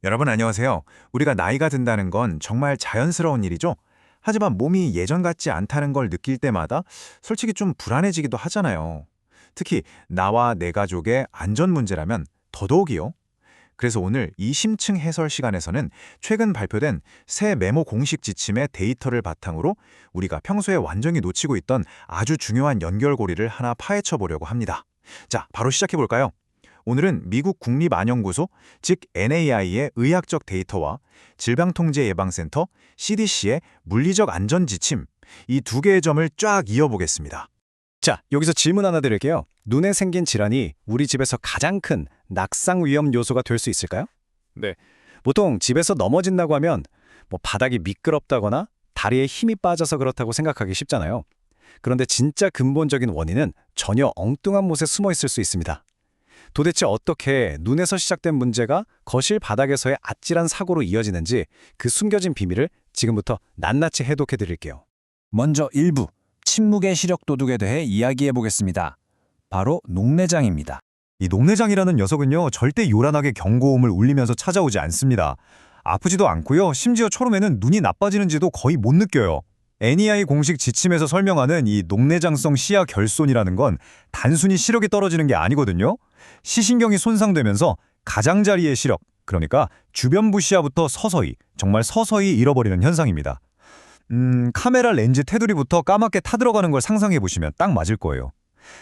여러분 안녕하세요. 우리가 나이가 든다는 건 정말 자연스러운 일이죠? 하지만 몸이 예전 같지 않다는 걸 느낄 때마다 솔직히 좀 불안해지기도 하잖아요. 특히 나와 내 가족의 안전 문제라면 더더욱이요. 그래서 오늘 이 심층 해설 시간에서는 최근 발표된 새 메모 공식 지침의 데이터를 바탕으로 우리가 평소에 완전히 놓치고 있던 아주 중요한 연결고리를 하나 파헤쳐 보려고 합니다. 자, 바로 시작해 볼까요? 오늘은 미국 국립안영구소, 즉 NAI의 의학적 데이터와 질병통제예방센터, CDC의 물리적 안전지침, 이 두 개의 점을 쫙 이어보겠습니다. 자, 여기서 질문 하나 드릴게요. 눈에 생긴 질환이 우리 집에서 가장 큰 낙상 위험 요소가 될 수 있을까요? 네. 보통 집에서 넘어진다고 하면 바닥이 미끄럽다거나 다리에 힘이 빠져서 그렇다고 생각하기 쉽잖아요. 그런데 진짜 근본적인 원인은 전혀 엉뚱한 곳에 숨어 있을 수 있습니다. 도대체 어떻게 눈에서 시작된 문제가 거실 바닥에서의 아찔한 사고로 이어지는지 그 숨겨진 비밀을 지금부터 낱낱이 해독해 드릴게요. 먼저 일부 침묵의 시력 도둑에 대해 이야기해 보겠습니다. 바로 녹내장입니다. 이 녹내장이라는 녀석은요, 절대 요란하게 경고음을 울리면서 찾아오지 않습니다. 아프지도 않고요, 심지어 처음에는 눈이 나빠지는지도 거의 못 느껴요. NEI 공식 지침에서 설명하는 이 녹내장성 시야 결손이라는 건 단순히 시력이 떨어지는 게 아니거든요. 시신경이 손상되면서 가장자리의 시력, 그러니까 주변부 시야부터 서서히, 정말 서서히 잃어버리는 현상입니다. 카메라 렌즈 테두리부터 까맣게 타들어가는 걸 상상해보시면 딱 맞을 거예요.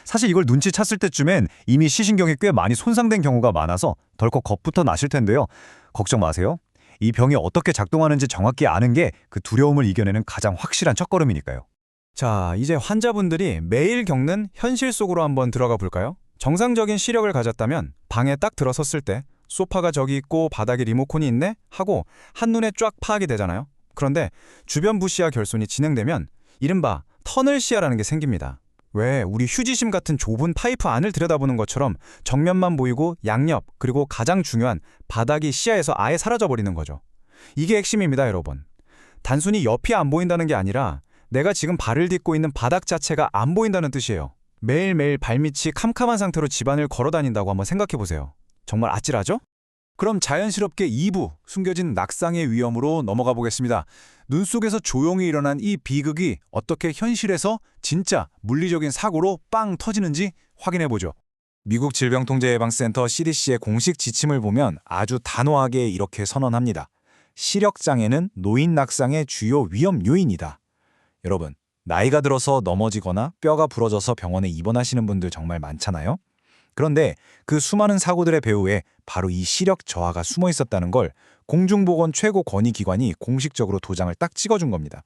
사실 이걸 눈치챘을 때쯤엔 이미 시신경이 꽤 많이 손상된 경우가 많아서 덜컥 겁부터 나실 텐데요. 걱정 마세요. 이 병이 어떻게 작동하는지 정확히 아는 게 그 두려움을 이겨내는 가장 확실한 첫걸음이니까요. 자, 이제 환자분들이 매일 겪는 현실 속으로 한번 들어가 볼까요? 정상적인 시력을 가졌다면 방에 딱 들어섰을 때 소파가 저기 있고 바닥에 리모컨이 있네? 하고 한눈에 쫙 파악이 되잖아요. 그런데 주변 부시야 결손이 진행되면 이른바 터널 시야라는 게 생깁니다. 왜 우리 휴지심 같은 좁은 파이프 안을 들여다보는 것처럼 정면만 보이고 양옆 그리고 가장 중요한 바닥이 시야에서 아예 사라져버리는 거죠. 이게 핵심입니다, 여러분. 단순히 옆이 안 보인다는 게 아니라 내가 지금 발을 딛고 있는 바닥 자체가 안 보인다는 뜻이에요. 매일매일 발밑이 캄캄한 상태로 집안을 걸어 다닌다고 한번 생각해 보세요. 정말 아찔하죠? 그럼 자연스럽게 2부, 숨겨진 낙상의 위험으로 넘어가 보겠습니다. 눈 속에서 조용히 일어난 이 비극이 어떻게 현실에서 진짜 물리적인 사고로 빵 터지는지 확인해보죠. 미국 질병통제예방센터 CDC의 공식 지침을 보면 아주 단호하게 이렇게 선언합니다. 시력장애는 노인 낙상의 주요 위험 요인이다. 여러분, 나이가 들어서 넘어지거나 뼈가 부러져서 병원에 입원하시는 분들 정말 많잖아요. 그런데 그 수많은 사고들의 배후에 바로 이 시력 저하가 숨어 있었다는 걸 공중보건 최고 권위기관이 공식적으로 도장을 딱 찍어준 겁니다.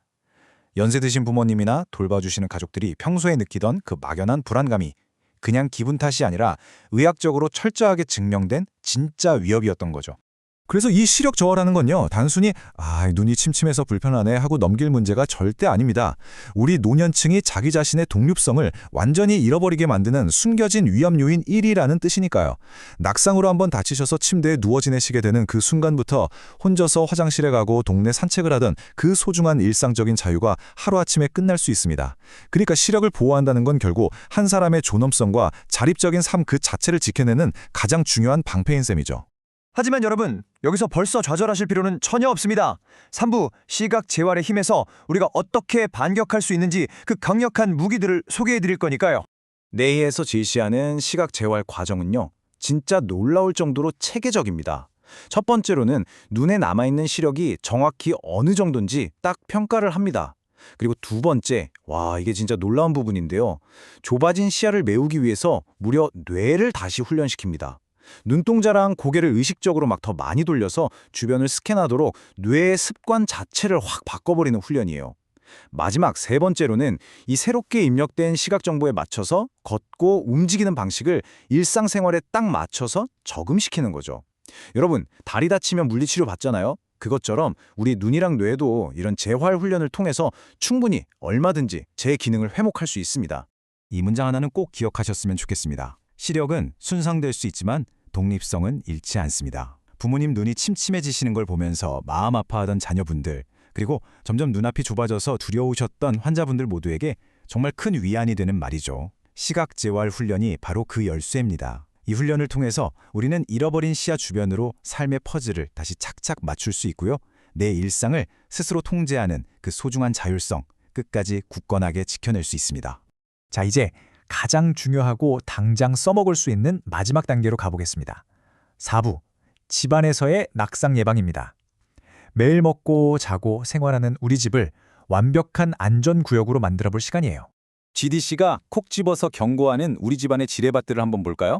연세 드신 부모님이나 돌봐주시는 가족들이 평소에 느끼던 그 막연한 불안감이 그냥 기분 탓이 아니라 의학적으로 철저하게 증명된 진짜 위협이었던 거죠. 그래서 이 시력 저하라는 건요, 단순히 눈이 침침해서 불편하네 하고 넘길 문제가 절대 아닙니다. 우리 노년층이 자기 자신의 독립성을 완전히 잃어버리게 만드는 숨겨진 위험 요인 1위라는 뜻이니까요. 낙상으로 한번 다치셔서 침대에 누워 지내시게 되는 그 순간부터 혼자서 화장실에 가고 동네 산책을 하던 그 소중한 일상적인 자유가 하루아침에 끝날 수 있습니다. 그러니까 시력을 보호한다는 건 결국 한 사람의 존엄성과 자립적인 삶 그 자체를 지켜내는 가장 중요한 방패인 셈이죠. 하지만 여러분, 여기서 벌써 좌절하실 필요는 전혀 없습니다. 3부 시각 재활의 힘에서 우리가 어떻게 반격할 수 있는지 그 강력한 무기들을 소개해 드릴 거니까요. 내의에서 제시하는 시각 재활 과정은요, 진짜 놀라울 정도로 체계적입니다. 첫 번째로는 눈에 남아있는 시력이 정확히 어느 정도인지 딱 평가를 합니다. 그리고 두 번째, 이게 진짜 놀라운 부분인데요. 좁아진 시야를 메우기 위해서 무려 뇌를 다시 훈련시킵니다. 눈동자랑 고개를 의식적으로 막 더 많이 돌려서 주변을 스캔하도록 뇌의 습관 자체를 확 바꿔버리는 훈련이에요. 마지막 세 번째로는 이 새롭게 입력된 시각 정보에 맞춰서 걷고 움직이는 방식을 일상생활에 딱 맞춰서 적응시키는 거죠. 여러분, 다리 다치면 물리치료 받잖아요. 그것처럼 우리 눈이랑 뇌도 이런 재활 훈련을 통해서 충분히 얼마든지 제 기능을 회복할 수 있습니다. 이 문장 하나는 꼭 기억하셨으면 좋겠습니다. 시력은 순상될 수 있지만 독립성은 잃지 않습니다. 부모님 눈이 침침해지시는 걸 보면서 마음 아파하던 자녀분들, 그리고 점점 눈앞이 좁아져서 두려우셨던 환자분들 모두에게 정말 큰 위안이 되는 말이죠. 시각 재활 훈련이 바로 그 열쇠입니다. 이 훈련을 통해서 우리는 잃어버린 시야 주변으로 삶의 퍼즐을 다시 착착 맞출 수 있고요. 내 일상을 스스로 통제하는 그 소중한 자율성 끝까지 굳건하게 지켜낼 수 있습니다. 자, 이제 가장 중요하고 당장 써먹을 수 있는 마지막 단계로 가보겠습니다. 4부, 집안에서의 낙상 예방입니다. 매일 먹고 자고 생활하는 우리 집을 완벽한 안전구역으로 만들어볼 시간이에요. GDC가 콕 집어서 경고하는 우리 집안의 지뢰밭들을 한번 볼까요?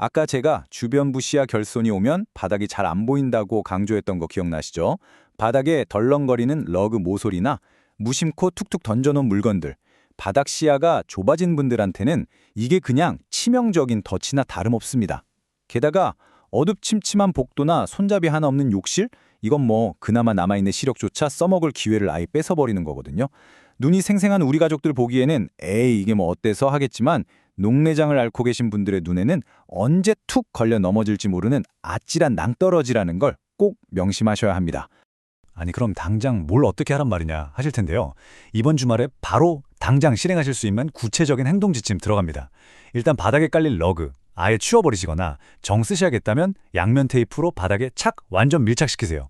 아까 제가 주변부 시야 결손이 오면 바닥이 잘 안 보인다고 강조했던 거 기억나시죠? 바닥에 덜렁거리는 러그 모서리나 무심코 툭툭 던져놓은 물건들, 바닥 시야가 좁아진 분들한테는 이게 그냥 치명적인 덫이나 다름없습니다. 게다가 어둡침침한 복도나 손잡이 하나 없는 욕실? 이건 뭐 그나마 남아있는 시력조차 써먹을 기회를 아예 뺏어버리는 거거든요. 눈이 생생한 우리 가족들 보기에는 에이 이게 뭐 어때서 하겠지만 녹내장을 앓고 계신 분들의 눈에는 언제 툭 걸려 넘어질지 모르는 아찔한 낭떠러지라는 걸 꼭 명심하셔야 합니다. 아니 그럼 당장 뭘 어떻게 하란 말이냐 하실 텐데요. 이번 주말에 바로 당장 실행하실 수 있는 구체적인 행동 지침 들어갑니다. 일단 바닥에 깔릴 러그 아예 치워버리시거나 정 쓰셔야겠다면 양면 테이프로 바닥에 착 완전 밀착시키세요.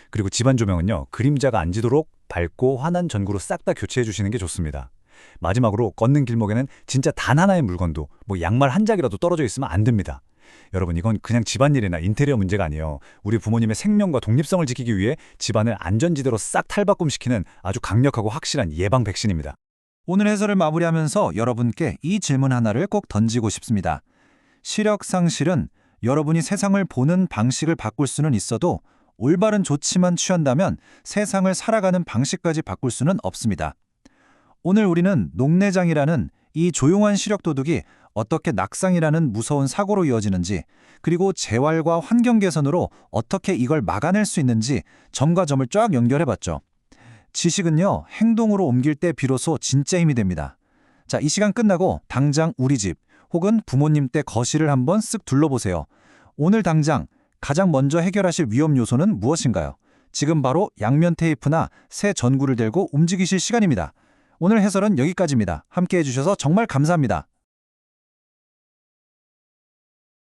그리고 집안 조명은요. 그림자가 안 지도록 밝고 환한 전구로 싹 다 교체해 주시는 게 좋습니다. 마지막으로 걷는 길목에는 진짜 단 하나의 물건도 뭐 양말 한 짝이라도 떨어져 있으면 안 됩니다. 여러분 이건 그냥 집안일이나 인테리어 문제가 아니에요. 우리 부모님의 생명과 독립성을 지키기 위해 집안을 안전지대로 싹 탈바꿈시키는 아주 강력하고 확실한 예방 백신입니다. 오늘 해설을 마무리하면서 여러분께 이 질문 하나를 꼭 던지고 싶습니다. 시력 상실은 여러분이 세상을 보는 방식을 바꿀 수는 있어도 올바른 조치만 취한다면 세상을 살아가는 방식까지 바꿀 수는 없습니다. 오늘 우리는 녹내장이라는 이 조용한 시력 도둑이 어떻게 낙상이라는 무서운 사고로 이어지는지, 그리고 재활과 환경 개선으로 어떻게 이걸 막아낼 수 있는지 점과 점을 쫙 연결해봤죠. 지식은요, 행동으로 옮길 때 비로소 진짜 힘이 됩니다. 자, 이 시간 끝나고 당장 우리 집 혹은 부모님 댁 거실을 한번 쓱 둘러보세요. 오늘 당장 가장 먼저 해결하실 위험 요소는 무엇인가요? 지금 바로 양면 테이프나 새 전구를 들고 움직이실 시간입니다. 오늘 해설은 여기까지입니다. 함께 해주셔서 정말 감사합니다.